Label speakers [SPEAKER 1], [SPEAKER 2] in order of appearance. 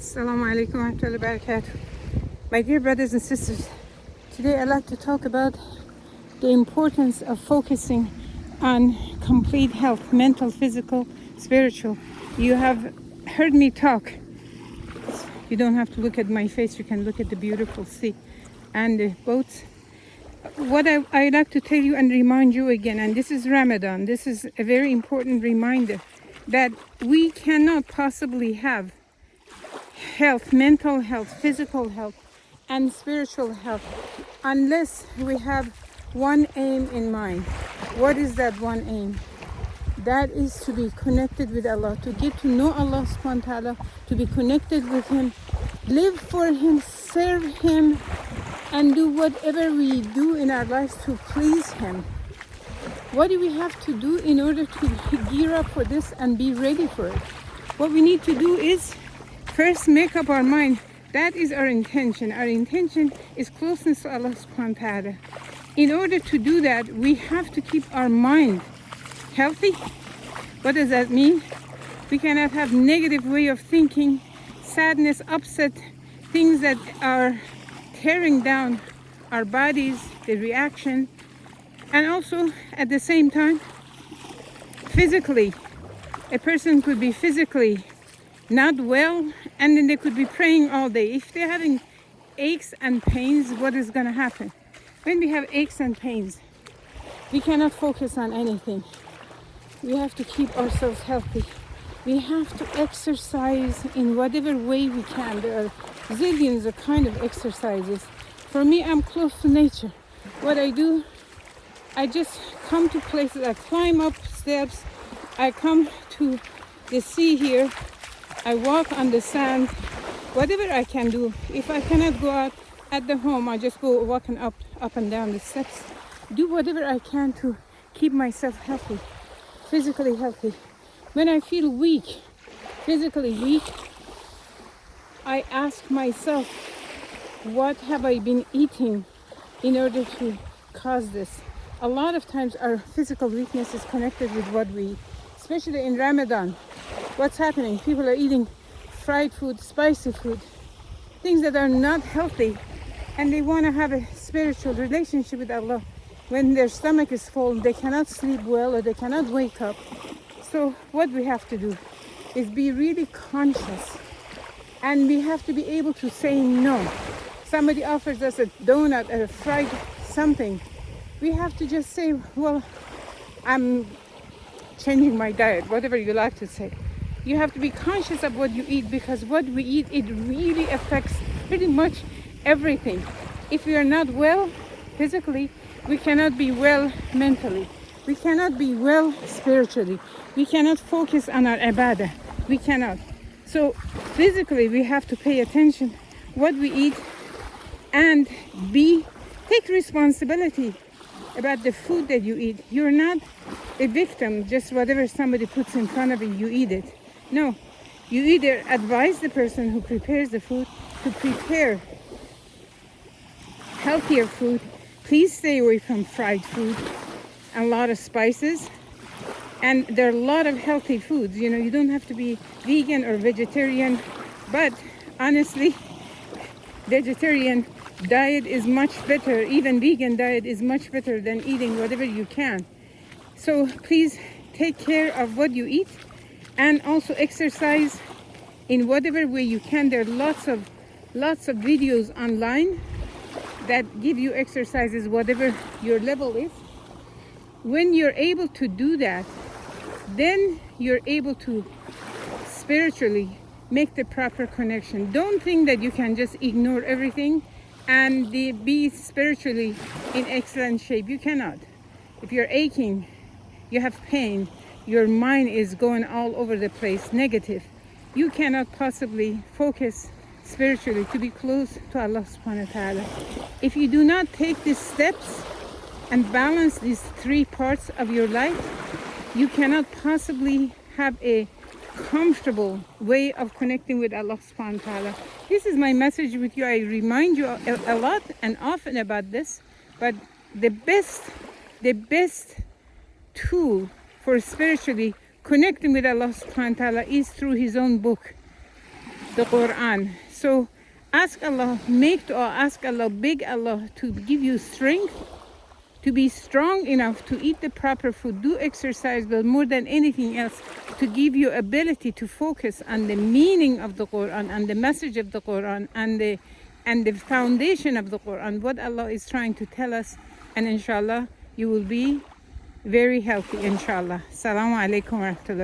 [SPEAKER 1] Assalamu alaikum wa rahmatullahi wa barakatuh. My dear brothers and sisters, today I'd like to talk about the importance of focusing on complete health, mental, physical, spiritual. You have heard me talk. You don't have to look at my face, you can look at the beautiful sea and the boats. What I'd like to tell you and remind you again, and this is Ramadan, this is a very important reminder that we cannot possibly have health, mental health, physical health, and spiritual health unless we have one aim in mind. What is that one aim? That is to be connected with Allah, to get to know Allah subhanahu wa ta'ala, to be connected with Him, live for Him, serve Him, and do whatever we do in our lives to please Him. What do we have to do in order to gear up for this and be ready for it? What we need to do is first make up our mind. That is our intention. Our intention is closeness to Allah subhanahu wa ta'ala. In order to do that, we have to keep our mind healthy. What does that mean? We cannot have negative way of thinking, sadness, upset, things that are tearing down our bodies, the reaction, and also at the same time, physically. A person could be physically not well, and then they could be praying all day. If they're having aches and pains, what is going to happen? When we have aches and pains, we cannot focus on anything. We have to keep ourselves healthy. We have to exercise in whatever way we can. There are zillions of kind of exercises. For me, I'm close to nature. What I do, I just come to places, I climb up steps, I come to the sea here, I walk on the sand, whatever I can do. If I cannot go out at the home, I just go walking up and down the steps. Do whatever I can to keep myself healthy, physically healthy. When I feel weak, physically weak, I ask myself, what have I been eating in order to cause this? A lot of times our physical weakness is connected with what we eat, especially in Ramadan. What's happening? People are eating fried food, spicy food, things that are not healthy, and they want to have a spiritual relationship with Allah. When their stomach is full, they cannot sleep well or they cannot wake up. So what we have to do is be really conscious, and we have to be able to say no. Somebody offers us a donut or a fried something. We have to just say, well, I'm changing my diet, whatever you like to say. You have to be conscious of what you eat, because what we eat, it really affects pretty much everything. If we are not well physically, we cannot be well mentally. We cannot be well spiritually. We cannot focus on our ibadah. We cannot. So physically, we have to pay attention what we eat and take responsibility about the food that you eat. You're not a victim, just whatever somebody puts in front of you, you eat it. No, you either advise the person who prepares the food to prepare healthier food. Please stay away from fried food and a lot of spices. And there are a lot of healthy foods. You know, you don't have to be vegan or vegetarian, but honestly, vegetarian diet is much better. Even vegan diet is much better than eating whatever you can. So please take care of what you eat, and also exercise in whatever way you can. There are lots of videos online that give you exercises, whatever your level is. When you're able to do that, then you're able to spiritually make the proper connection. Don't think that you can just ignore everything and be spiritually in excellent shape. You cannot. If you're aching, you have pain, your mind is going all over the place, negative, you cannot possibly focus spiritually to be close to Allah subhanahu wa ta'ala. If you do not take these steps and balance these three parts of your life, you cannot possibly have a comfortable way of connecting with Allah subhanahu wa ta'ala. This is my message with you. I remind you a lot and often about this, but the best tool for spiritually connecting with Allah subhanahu wa ta'ala is through His own book. the Quran. So ask Allah, make dua, ask Allah, beg Allah to give you strength, to be strong enough to eat the proper food, do exercise, but more than anything else, to give you ability to focus on the meaning of the Quran and the message of the Quran and the foundation of the Quran, what Allah is trying to tell us. And inshallah, you will be very healthy, inshallah. Assalamu alaikum wa rahmatullah.